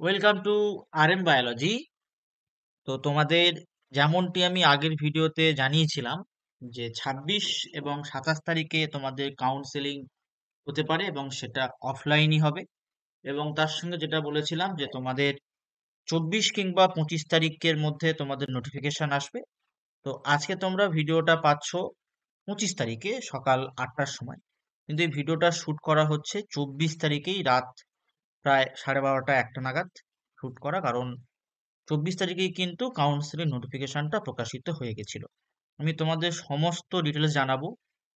Welcome to RM biology. তো তোমাদের যেমনটি আমি আগের ভিডিওতে জানিয়েছিলাম যে 26 এবং 27 তারিখে তোমাদের কাউন্সেলিং হতে পারে এবং সেটা অফলাইনই হবে। এবং তার সঙ্গে যেটা বলেছিলাম যে তোমাদের 24 কিংবা 25 তারিখের মধ্যে তোমাদের নোটিফিকেশন আসবে। তো আজকে তোমরা ভিডিওটা পাচ্ছ 25 তারিখে সকাল 8টার সময়, কিন্তু এই ভিডিওটা শুট করা হচ্ছে 24 তারিখেই রাত প্রায় 12:30 একটা নাগাদ শুট করা, কারণ 24 তারিখেই কিন্তু কাউন্সিলের নোটিফিকেশনটা প্রকাশিত হয়ে গেছিল। আমি তোমাদের সমস্ত ডিটেলস জানাবো,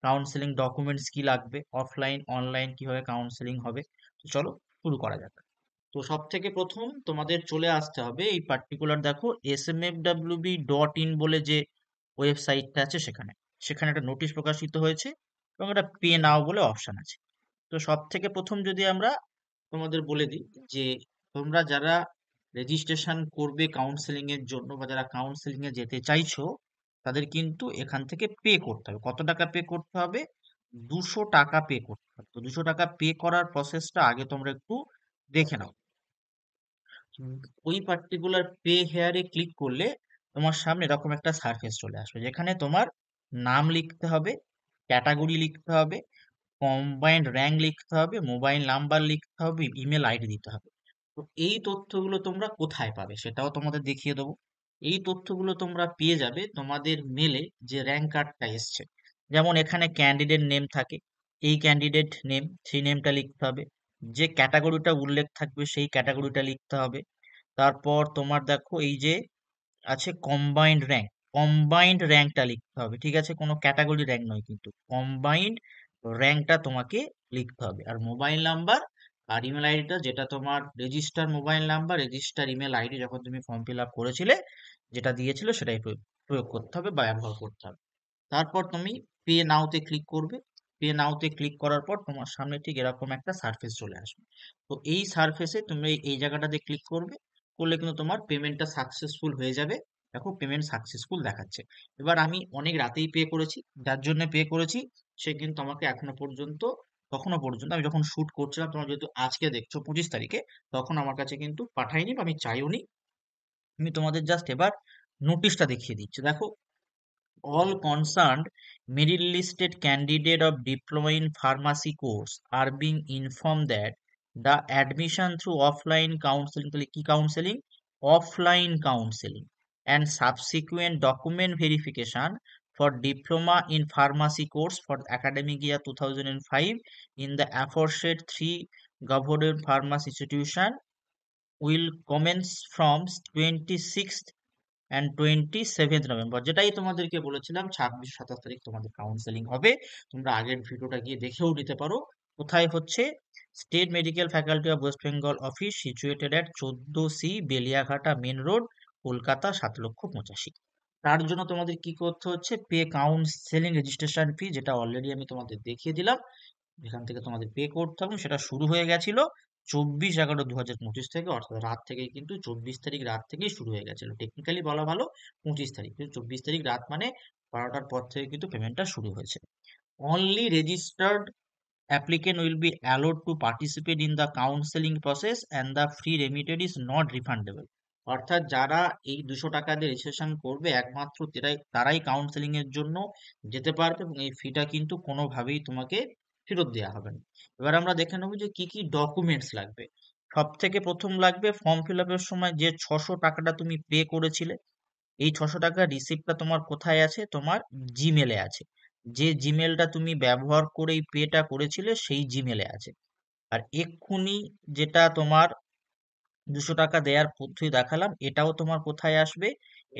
কাউন্সিলিং ডকুমেন্টস কি লাগবে, অফলাইন অনলাইন কিভাবে কাউন্সিলিং হবে। তো চলো শুরু করা যাক। তো সব থেকে প্রথম তোমাদের চলে আসতে হবে এই পার্টিকুলার, দেখো smfwb.in বলে যে ওয়েবসাইটটা আছে, সেখানে সেখানে একটা নোটিশ প্রকাশিত হয়েছে এবং একটা পে নাও বলে অপশন আছে। তো সব থেকে প্রথম যদি আমরা তোমাদের বলে দিই যে তোমরা যারা রেজিস্ট্রেশন করবে কাউন্সেলিং এর জন্য বা যারা কাউন্সেলিং এ যেতে চাইছো, তাদের কিন্তু এখান থেকে পে করতে হবে। কত টাকা পে করতে হবে? 200 টাকা পে করতে হবে। তো 200 টাকা পে করার প্রসেসটা আগে তোমরা একটু দেখে নাও। উম, ওই পার্টিকুলার পে হেয়ারে ক্লিক করলে তোমার সামনে এরকম একটা সারফেস চলে আসবে, যেখানে তোমার নাম লিখতে হবে, ক্যাটাগরি লিখতে হবে, কম্বাইন্ড র্যাঙ্ক লিখতে হবে, মোবাইল নাম্বার লিখতে হবে, ইমেল আইডি দিতে হবে। তো এই তথ্যগুলো তোমরা কোথায় পাবে সেটাও তোমাদের দেখিয়ে দেবো। এই তথ্যগুলো তোমরা পেয়ে যাবে তোমাদের মেলে, যে র্যাঙ্ক কার্ডটা এসছে। যেমন এখানে ক্যান্ডিডেট নেম থাকে, এই ক্যান্ডিডেট নেম, সেই নেমটা লিখতে হবে। যে ক্যাটাগরিটা উল্লেখ থাকবে সেই ক্যাটাগরিটা লিখতে হবে। তারপর তোমার দেখো এই যে আছে কম্বাইন্ড র্যাঙ্ক, কম্বাইন্ড র্যাঙ্কটা লিখতে হবে, ঠিক আছে? কোনো ক্যাটাগরি র্যাঙ্ক নয়, কিন্তু কম্বাইন্ড র্যাঙ্কটা তোমাকে লিখতে হবে। আর মোবাইল নাম্বার আর ইমেল আইডিটা, যেটা তোমার register mobile number, register email ID যখন তুমি ফর্ম ফিল আপ করেছিলে, যেটা দিয়েছিল সেটাই প্রয়োগ করতে হবে বা ব্যবহার করতে হবে। তারপর তুমি পে নাওতে ক্লিক করবে। পে নাওতে ক্লিক করার পর তোমার সামনে ঠিক এরকম একটা সারফেস চলে আসবে। তো এই সারফেসে তুমি এই জায়গাটাতে ক্লিক করবে, করলে কিন্তু তোমার পেমেন্টটা সাকসেসফুল হয়ে যাবে। দেখো পেমেন্ট সাকসেসফুল দেখাচ্ছে। এবার আমি অনেক রাতেই পে করেছি, যার জন্য পে করেছি সে কিন্তু আমাকে তখনো পর্যন্ত আমি যখন শুট করছিলাম, তোমরা যেহেতু আজকে দেখছো 25 তারিখে, তখন আমার কাছে কিন্তু পাঠায়নি বা আমি চাইও নি। আমি তোমাদের জাস্ট এবার নোটিশটা দেখিয়ে দিচ্ছি, দেখো। All concerned merit-listed candidate of diploma in pharmacy course are being informed that the admission through offline counseling, তাহলে কি counseling? Offline counseling and subsequent document verification for diploma in pharmacy course for the academic year 2005 in the aforesaid three government pharmacy institution will commence from 26th and 27 November, যেটাই তোমাদেরকে বলেছিলাম 26 27 তারিখ তোমাদের counselling হবে। তোমরা আগের ভিডিওটা গিয়ে দেখেও নিতে পারো। কোথায় হচ্ছে? State Medical Faculty of West Bengal office, situated at 14C Beliaghata main road, Kolkata 7,85,000। তার জন্য তোমাদের কি করতে হচ্ছে? পে কাউন্সেলিং রেজিস্ট্রেশন ফি, যেটা অলরেডি আমি তোমাদের দেখিয়ে দিলাম। এখান থেকে তোমাদের পে করতে হবে। সেটা শুরু হয়ে গেছিল 24/11/2025 থেকে, অর্থাৎ রাত থেকেই, কিন্তু 24 তারিখ রাত থেকেই শুরু হয়ে গেছিল। টেকনিক্যালি বলা ভালো 25 তারিখ, কিন্তু 24 তারিখ রাত মানে 12টার পর থেকে কিন্তু পেমেন্টটা শুরু হয়েছে। Only registered applicant will be allowed to participate in the counseling process and the fee remitted is not refundable। অর্থাৎ যারা এই 200 টাকা দিয়ে রেজিস্ট্রেশন করবে, একমাত্র তারাই কাউন্সেলিং এর জন্য যেতে পারবে এবং এই ফিটা কিন্তু কোনোভাবেই তোমাকে ফেরত দেওয়া হবে না। এবার আমরা দেখে নেবো যে কি কি ডকুমেন্টস লাগবে। সব থেকে প্রথম লাগবে ফর্ম ফিল আপের সময় যে 600 টাকাটা তুমি পে করেছিলে, এই 600 টাকার রিসিপ্টটা তোমার কোথায় আছে? তোমার জিমেলে আছে। যে জিমেলটা তুমি ব্যবহার করে এই পেটা করেছিলে সেই জিমেলে আছে। আর এক্ষুনি যেটা তোমার 200 টাকা দেওয়ার পদ্ধতি দেখালাম, এটাও তোমার কোথায় আসবে?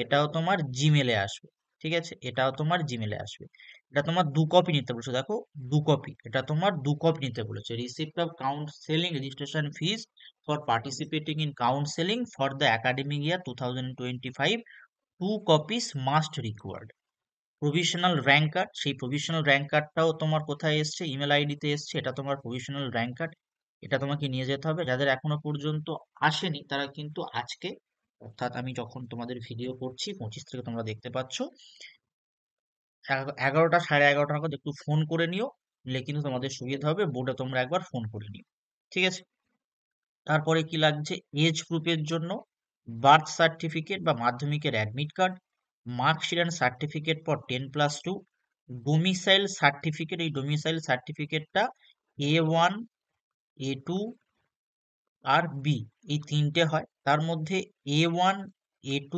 এটাও তোমার জিমেলে আসবে। ঠিক আছে, এটাও তোমার জিমেলে আসবে। এটা তোমার 2 কপি নিতে বলেছে, দেখো 2 কপি, এটা তোমার 2 কপি নিতে বলেছে। Receipt of counselling registration fees for participating in counselling for the academic year 2025, 2 copies must required. Provisional rank card, সেই প্রভিশনাল র্যাঙ্ক কার্ডটাও তোমার কোথায় এসছে? ইমেল আইডিতে এসছে, এটা তোমার প্রভিশনাল র্যাঙ্ক কার্ড। এটা তোমাকে নিয়ে যেতে হবে। যাদের এখনো পর্যন্ত আসেনি তারা কিন্তু আজকে, অর্থাৎ আমি যখন তোমাদের ভিডিও করছি 25 থেকে, তোমরা দেখতে পাচ্ছ 11টা 11:30 নাগাদ একটু ফোন করে নিও, নিলে কিন্তু তোমাদের সুবিধা হবে। বোর্ডে তোমরা একবার ফোন করে নিও, ঠিক আছে? তারপরে কি লাগছে, এজ প্রুফের জন্য বার্থ সার্টিফিকেট বা মাধ্যমিকের admit card, marksheet and certificate for 10+2, domicile certificate. এই ডোমিসাইল সার্টিফিকেটটা A1, A2 আর বি, এই তিনটে হয়। তার মধ্যে A1, A2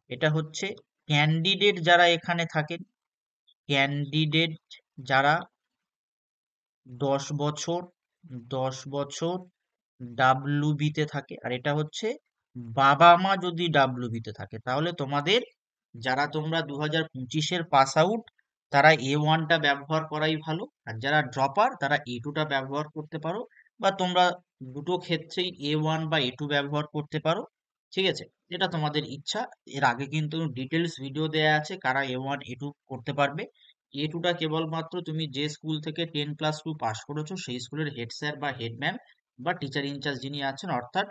এটা হচ্ছে ক্যান্ডিডেট যারা এখানে থাকেন, ক্যান্ডিডেট যারা 10 বছর 10 বছর ডাব্লিউবিতে থাকে। আর এটা হচ্ছে বাবা মা যদি ডাব্লিউবিতে থাকে, তাহলে তোমাদের যারা তোমরা 2025-এর পাস আউট, তারা A1টা ব্যবহার করাই ভালো। আর যারা ড্রপার তারা A2টা ব্যবহার করতে পারো, বা তোমরা দুটো ক্ষেত্রেই A1 বা A2 ব্যবহার করতে পারো। ঠিক আছে, এটা তোমাদের ইচ্ছা। এর আগে কিন্তু ডিটেলস ভিডিও দেয়া আছে কারা A1 A2 করতে পারবে। A2টা কেবলমাত্র তুমি যে স্কুল থেকে 10+2 পাস করেছো সেই স্কুলের হেড স্যার বা হেড ম্যাম বা টিচার ইনচার্জ যিনি আছেন, অর্থাৎ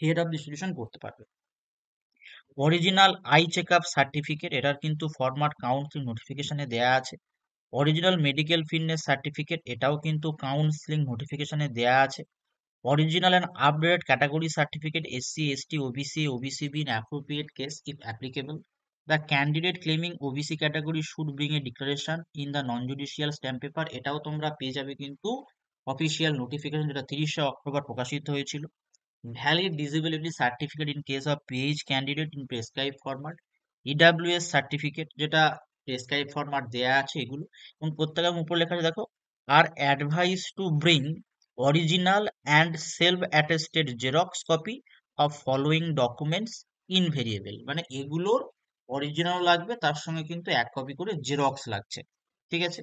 হেড অফ ইনস্টিটিউশন করতে পারবে। অরিজিনাল আই চেকআপ সার্টিফিকেট, এটার কিন্তু ফরম্যাট কাউন্সিল নোটিফিকেশনে দেয়া আছে। অরিজিনাল মেডিকেল ফিটনেস সার্টিফিকেট, এটাও কিন্তু কাউন্সিলিং নোটিফিকেশনে দেয়া আছে। Original and updated category certificate SC, ST, OBC, OBCB in appropriate case if applicable. The candidate claiming OBC category should bring a declaration in the non-judicial stamp paper. এটাও তোমরা পেয়ে যাবে কিন্তু অফিসিয়াল নোটিফিকেশন, যেটা 30শে অক্টোবর প্রকাশিত হয়েছিল। Valid disability certificate in case of page candidate in prescribe format. EWS certificate, যেটা প্রেসক্রাইব ফরম্যাট দেয়া আছে এগুলো। এবং প্রত্যেকের উপর লেখা আছে দেখো, আর advice to bring original and self attested Xerox copy of following documents invariable. মানে এগুলোর অরিজিনাল লাগবে, তার সঙ্গে কিন্তু 1 কপি করে জেরক্স লাগছে। ঠিক আছে,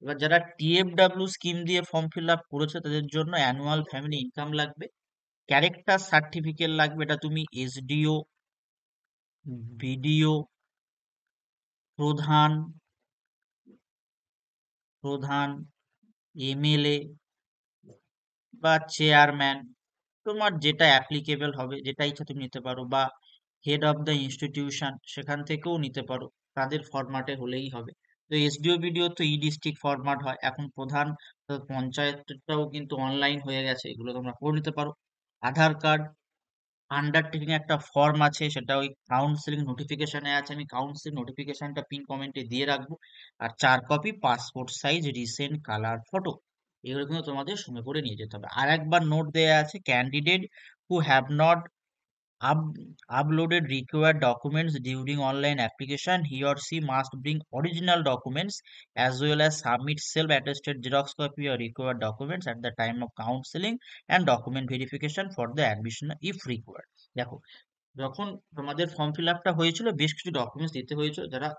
এবার যারা TFW স্কিম দিয়ে ফর্ম ফিল আপ করেছে তাদের জন্য অ্যানুয়াল ফ্যামিলি ইনকাম লাগবে। ক্যারেক্টার সার্টিফিকেট লাগবে, এটা তুমি SDO, BDO, প্রধান প্রধান MLA বা চেয়ারম্যান, তোমার যেটা অ্যাপ্লিকেবল হবে, যেটা ইচ্ছা তুমি নিতে পারো, বা হেড অফ দ্য ইনস্টিটিউশন সেখান থেকেও নিতে পারো, তাদের ফরম্যাটে হলেই হবে। তো SDO BDO তো ডিস্ট্রিক্ট ফরম্যাট হয়, এখন প্রধান পঞ্চায়েতটাও কিন্তু অনলাইন হয়ে গেছে, এগুলো তোমরা করে নিতে পারো। আধার কার্ড, আন্ডারটেকিং একটা ফর্ম আছে, সেটা ওই কাউন্সিলিং নোটিফিকেশনে আছে, আমি কাউন্সিলিং নোটিফিকেশনটা পিন কমেন্টে দিয়ে রাখবো। আর 4 copy passport size recent colour photo, এগুলো কিন্তু তোমাদের সঙ্গে করে নিয়ে যেতে হবে। আর একবার নোট দেয়া আছে, candidate who have not up- uploaded required documents during online application, he or she must bring original documents as well as submit self-attested xerox copy or required documents at the time of counseling and document verification for the admission if required. দেখো, যখন তোমাদের form fill আপটা হয়েছিল বেশ কিছু documents দিতে হয়েছিল, যারা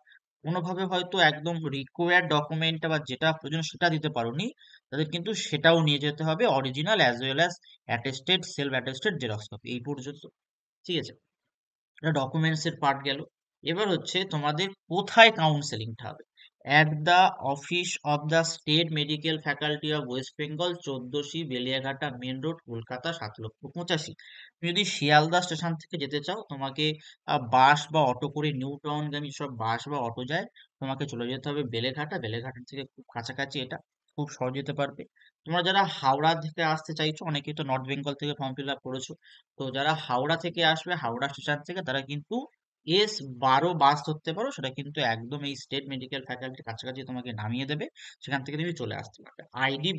কোনোভাবে হয়তো একদম রিকোয়ার্ড ডকুমেন্টটা বা যেটা প্রয়োজন সেটা দিতে পারোনি, তাদের কিন্তু সেটাও নিয়ে যেতে হবে, original as well as attested self attested Xerox copy, এই পর্যন্ত। ঠিক আছে, এটা ডকুমেন্টস এর পার্ট গেল। এবার হচ্ছে তোমাদের কোথায় কাউন্সেলিংটা হবে। At the office of the State Medical Faculty of West Bengal, 14 Beliaghata main road, Kolkata 7,85,000। তুমি যদি শিয়ালদা স্টেশন থেকে যেতে চাও, তোমাকে বাস বা অটো করে, নিউ টাউনগামী সব বাস বা অটো যায়, তোমাকে চলে যেতে হবে বেলেঘাটা। বেলেঘাটা থেকে খুব কাছাকাছি, এটা খুব সহজ যেতে পারবে। তোমরা যারা হাওড়া থেকে আসতে চাইছো, অনেকেই তো নর্থ বেঙ্গল থেকে ফর্ম ফিল আপ করেছো, তো যারা হাওড়া থেকে আসবে, হাওড়া স্টেশন থেকে তারা কিন্তু S12 বাস ধরতে পারো, সেটা কিন্তু একদম এই স্টেট মেডিকেল ফ্যাকাল্টির কাছাকাছি তোমাকে নামিয়ে দেবে, সেখান থেকে তুমি চলে আসতে পারবে।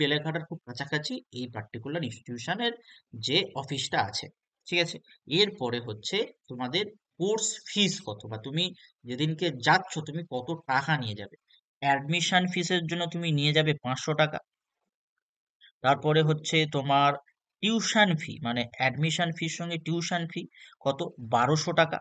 বেলেঘাটার খুব কাছাকাছি এই পার্টিকুলার ইনস্টিটিউশনের যে অফিসটা আছে। ঠিক আছে, এরপরে হচ্ছে তোমাদের কোর্স ফিস কত, বা তুমি যেদিনকে যাচ্ছ তুমি কত টাকা নিয়ে যাবে। অ্যাডমিশন ফিসের জন্য তুমি নিয়ে যাবে 500 টাকা। তারপরে হচ্ছে তোমার টিউশন ফি, মানে অ্যাডমিশন ফির সঙ্গে টিউশন ফি কত, 1200 টাকা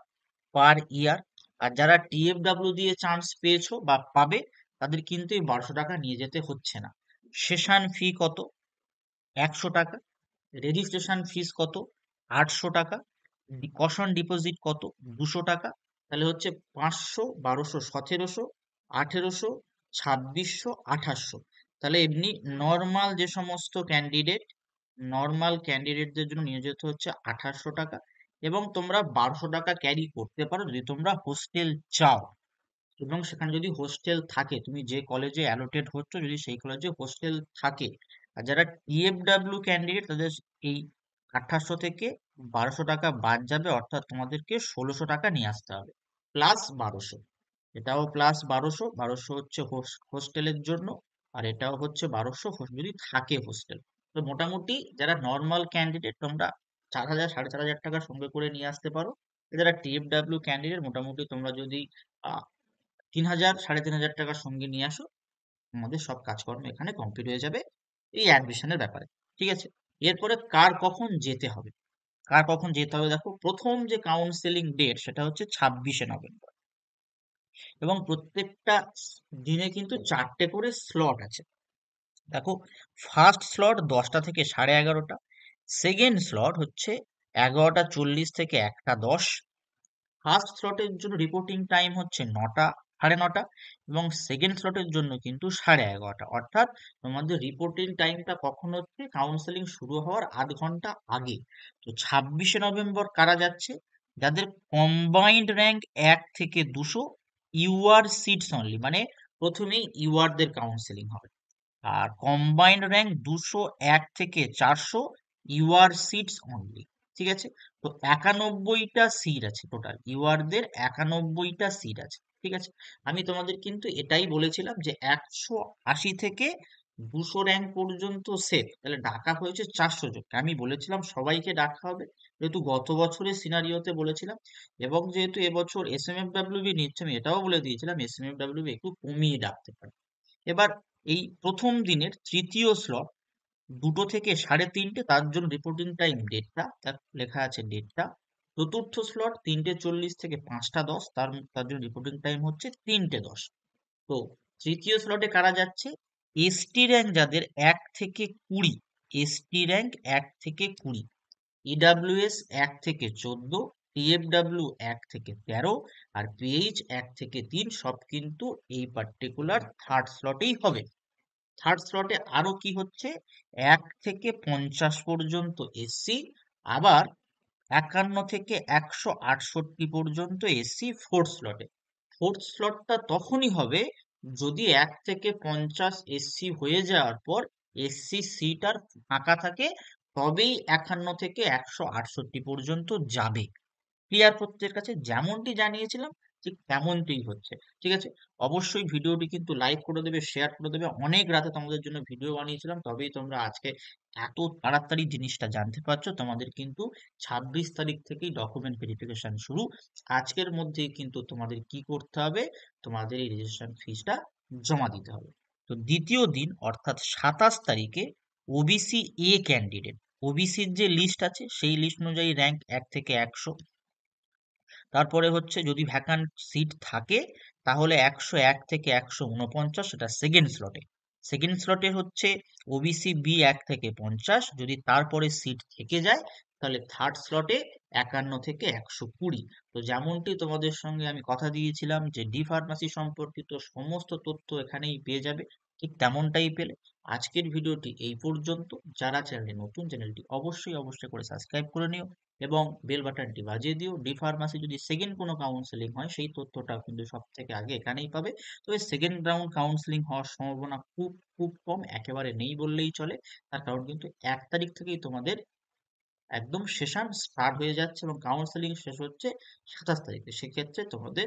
পার ইয়ার। আর যারা TFW দিয়ে চান্স পেয়েছো বা পাবে, তাদের কিন্তু এই 1200 টাকা নিয়ে যেতে হচ্ছে না। সেশন ফি কত, 100 টাকা। রেজিস্ট্রেশন ফিস কত, 800 টাকা। কশন ডিপোজিট কত, 200 টাকা। তাহলে হচ্ছে 500, 1200, 1700, 1800, 2600, 2800। তাহলে এমনি নর্মাল যে সমস্ত ক্যান্ডিডেট, নর্মাল ক্যান্ডিডেটদের জন্য নিয়ে যেতে হচ্ছে 2800 টাকা। এবং তোমরা 1200 টাকা ক্যারি করতে পারো যদি তোমরা হোস্টেল চাও, এবং সেখানে যদি হোস্টেল থাকে, তুমি যে কলেজে অ্যালোটেড হচ্ছ যদি সেই কলেজে হোস্টেল থাকে। আর যারা TFW ক্যান্ডিডেট তাদের এই 1800 থেকে 1200 টাকা বাদ যাবে, অর্থাৎ তোমাদেরকে 1600 টাকা নিয়ে আসতে হবে, প্লাস 1200। এটাও প্লাস 1200, 1200 হচ্ছে হোস্টেলের জন্য, আর এটাও হচ্ছে 1200 যদি থাকে হোস্টেল। তো মোটামুটি যারা নর্মাল ক্যান্ডিডেট তোমরা 4000 4500 টাকা সঙ্গে করে নিয়ে আসতে পারো। যারা টিএফডাব্লিউ ক্যান্ডিডেট মোটামুটি তোমরা যদি 3000 3500 টাকার সঙ্গে নিয়ে আসো, আমাদের সব কাজকর্ম এখানে কমপ্লিট হয়ে যাবে এই অ্যাডমিশনের ব্যাপারে। ঠিক আছে, এরপরে কার কখন যেতে হবে, কার কখন যেতে হবে দেখো, প্রথম যে কাউন্সেলিং ডেট সেটা হচ্ছে 26শে নভেম্বর, এবং প্রত্যেকটা দিনে কিন্তু 4টে করে স্লট আছে। দেখো, ফার্স্ট স্লট 10টা থেকে 11:30, সেকেন্ড স্লট হচ্ছে 11:40 থেকে 1:10, ফার্স্ট স্লটের জন্য রিপোর্টিং টাইম হচ্ছে 9টা 9:30, এবং সেকেন্ড স্লটের জন্য কিন্তু 11:30। অর্থাৎ তোমাদের রিপোর্টিং টাইমটা কখন হচ্ছে, কাউন্সেলিং শুরু হওয়ার আধ ঘন্টা আগে। তো 26শে নভেম্বর কারা যাচ্ছে, যাদের কম্বাইন্ড র্যাঙ্ক 1 থেকে 200, ইউআর সিটস অনলি, মানে প্রথমেই ইউআরদের কাউন্সেলিং হবে। আর কম্বাইন্ড র্যাঙ্ক 201 থেকে 400, ইউআর সিটস অনলি। ঠিক আছে, তো 91টা সিট আছে টোটাল, ইউআরদের 91টা সিট আছে। ঠিক আছে, আমি তোমাদের কিন্তু এটাই বলেছিলাম যে 180 থেকে 200 র্যাঙ্ক পর্যন্ত সেট, তাহলে ডাকা হয়েছে 400 জনকে। আমি বলেছিলাম সবাইকে ডাকা হবে, যেহেতু গত বছরের সিনারিওতে বলেছিলাম, এবং যেহেতু এবছর এসএমএফডব্লিউবি নিচ্ছে, আমি এটাও বলে দিয়েছিলাম এসএমএফডব্লিউবি একটু কমিয়ে ডাকতে পারে। এবার এই প্রথম দিনের তৃতীয় স্লট 2টো থেকে 3:30, তার জন্য রিপোর্টিং টাইম 1:30, তার লেখা আছে 1:30। চতুর্থ স্লট 3:40 থেকে 5:10, তার জন্য রিপোর্টিং টাইম হচ্ছে 3:10। তো তৃতীয় স্লটে কারা যাচ্ছে, এসটি র্যাঙ্ক যাদের 1 থেকে 20, এসটি র্যাঙ্ক 1 থেকে 20, ইডাব্লিউএস 1 থেকে 14, টিএফডাব্লিউ 1 থেকে 13, আর পিএইচ 1 থেকে 3, সব কিন্তু এই পার্টিকুলার থার্ড স্লটেই হবে। থার্ড স্লটে আরো কি হচ্ছে, 1 থেকে 50 পর্যন্ত এসসি, আবার 51 থেকে 168 পর্যন্ত এসসি ফোর্থ স্লটে। ফোর্থ স্লটটা তখনই হবে যদি 1 থেকে 50 এসসি হয়ে যাওয়ার পর এসসি সিট আর ফাঁকা থাকে, তবেই 51 থেকে 168 পর্যন্ত যাবে। ক্লিয়ার প্রত্যেকের কাছে? যেমনটি জানিয়েছিলাম ঠিক তেমনটিই হচ্ছে। ঠিক আছে, অবশ্যই ভিডিওটি কিন্তু লাইক করে দেবে, শেয়ার করে দেবে। অনেক রাতে তোমাদের জন্য ভিডিও বানিয়েছিলাম, তবেই তোমরা আজকে এত তাড়াতাড়ি জিনিসটা জানতে পারছো। তোমাদের কিন্তু 26 তারিখ থেকেই ডকুমেন্ট ভেরিফিকেশন শুরু। আজকের মধ্যেই কিন্তু তোমাদের কি করতে হবে, তোমাদের এই রেজিস্ট্রেশন ফিসটা জমা দিতে হবে। তো দ্বিতীয় দিন অর্থাৎ 27 তারিখে ওবিসি এ ক্যান্ডিডেট, ওবিসির যে লিস্ট আছে সেই লিস্ট অনুযায়ী র্যাঙ্ক 1 থেকে 100, তারপরে হচ্ছে যদি ভ্যাকান্ট সিট থাকে তাহলে 101 থেকে 149, সেটা সেকেন্ড স্লটে। সেকেন্ড স্লটে হচ্ছে ওবিসি বি 1 থেকে 50, যদি তারপরে সিট থেকে যায় তাহলে থার্ড স্লটে 51 থেকে 120। তো যেমনটি তোমাদের সঙ্গে আমি কথা দিয়েছিলাম যে ডি ফার্মাসি সম্পর্কিত সমস্ত তথ্য এখানেই পেয়ে যাবে, ঠিক তেমনটাই পেলে। আজকের ভিডিওটি এই পর্যন্ত। যারা চ্যানেলে নতুন, চ্যানেলটি অবশ্যই অবশ্যই করে সাবস্ক্রাইব করে নিও এবং বেল বাটনটি বাজিয়ে দিও। ডি ফার্মাসি যদি সেকেন্ড কোনো কাউন্সেলিং হয় সেই তথ্যটা কিন্তু সব থেকে আগে এখানেই পাবে। তবে সেকেন্ড রাউন্ড কাউন্সেলিং হওয়ার সম্ভাবনা খুব খুব কম, একেবারে নেই বললেই চলে। তার কারণ কিন্তু 1 তারিখ থেকেই তোমাদের একদম সেশন স্টার্ট হয়ে যাচ্ছে এবং কাউন্সেলিং শেষ হচ্ছে 27 তারিখে। সেক্ষেত্রে তোমাদের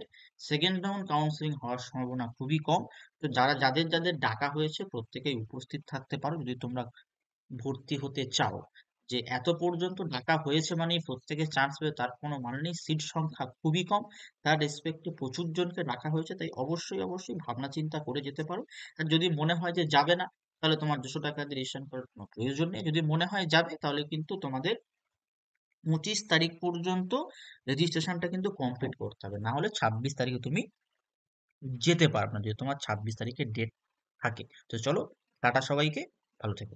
সেকেন্ড রাউন্ড কাউন্সেলিং হওয়ার সম্ভাবনা খুবই কম। তো যাদের যাদের ডাকা হয়েছে প্রত্যেকেই উপস্থিত থাকতে পারো যদি তোমরা ভর্তি হতে চাও। যে এত পর্যন্ত ডাকা হয়েছে মানেই প্রত্যেকে চান্স পাবে তার কোনো মানে নেই। সিট সংখ্যা খুবই কম, তার রেসপেক্টে প্রচুর জনকে ডাকা হয়েছে, তাই অবশ্যই অবশ্যই ভাবনা চিন্তা করে যেতে পারো। আর যদি মনে হয় যে যাবে না, তাহলে তোমার 200 টাকা দিয়ে রেজিস্ট্রেশন করার কোনো প্রয়োজন নেই। যদি মনে হয় যাবে, তাহলে কিন্তু তোমাদের 25 তারিখ পর্যন্ত রেজিস্ট্রেশনটা কিন্তু কমপ্লিট করতে হবে, না হলে 26 তারিখে তুমি যেতে পারবে না, যদি তোমার 26 তারিখে ডেট থাকে। তো চলো, টাটা সবাইকে, ভালো থেকো।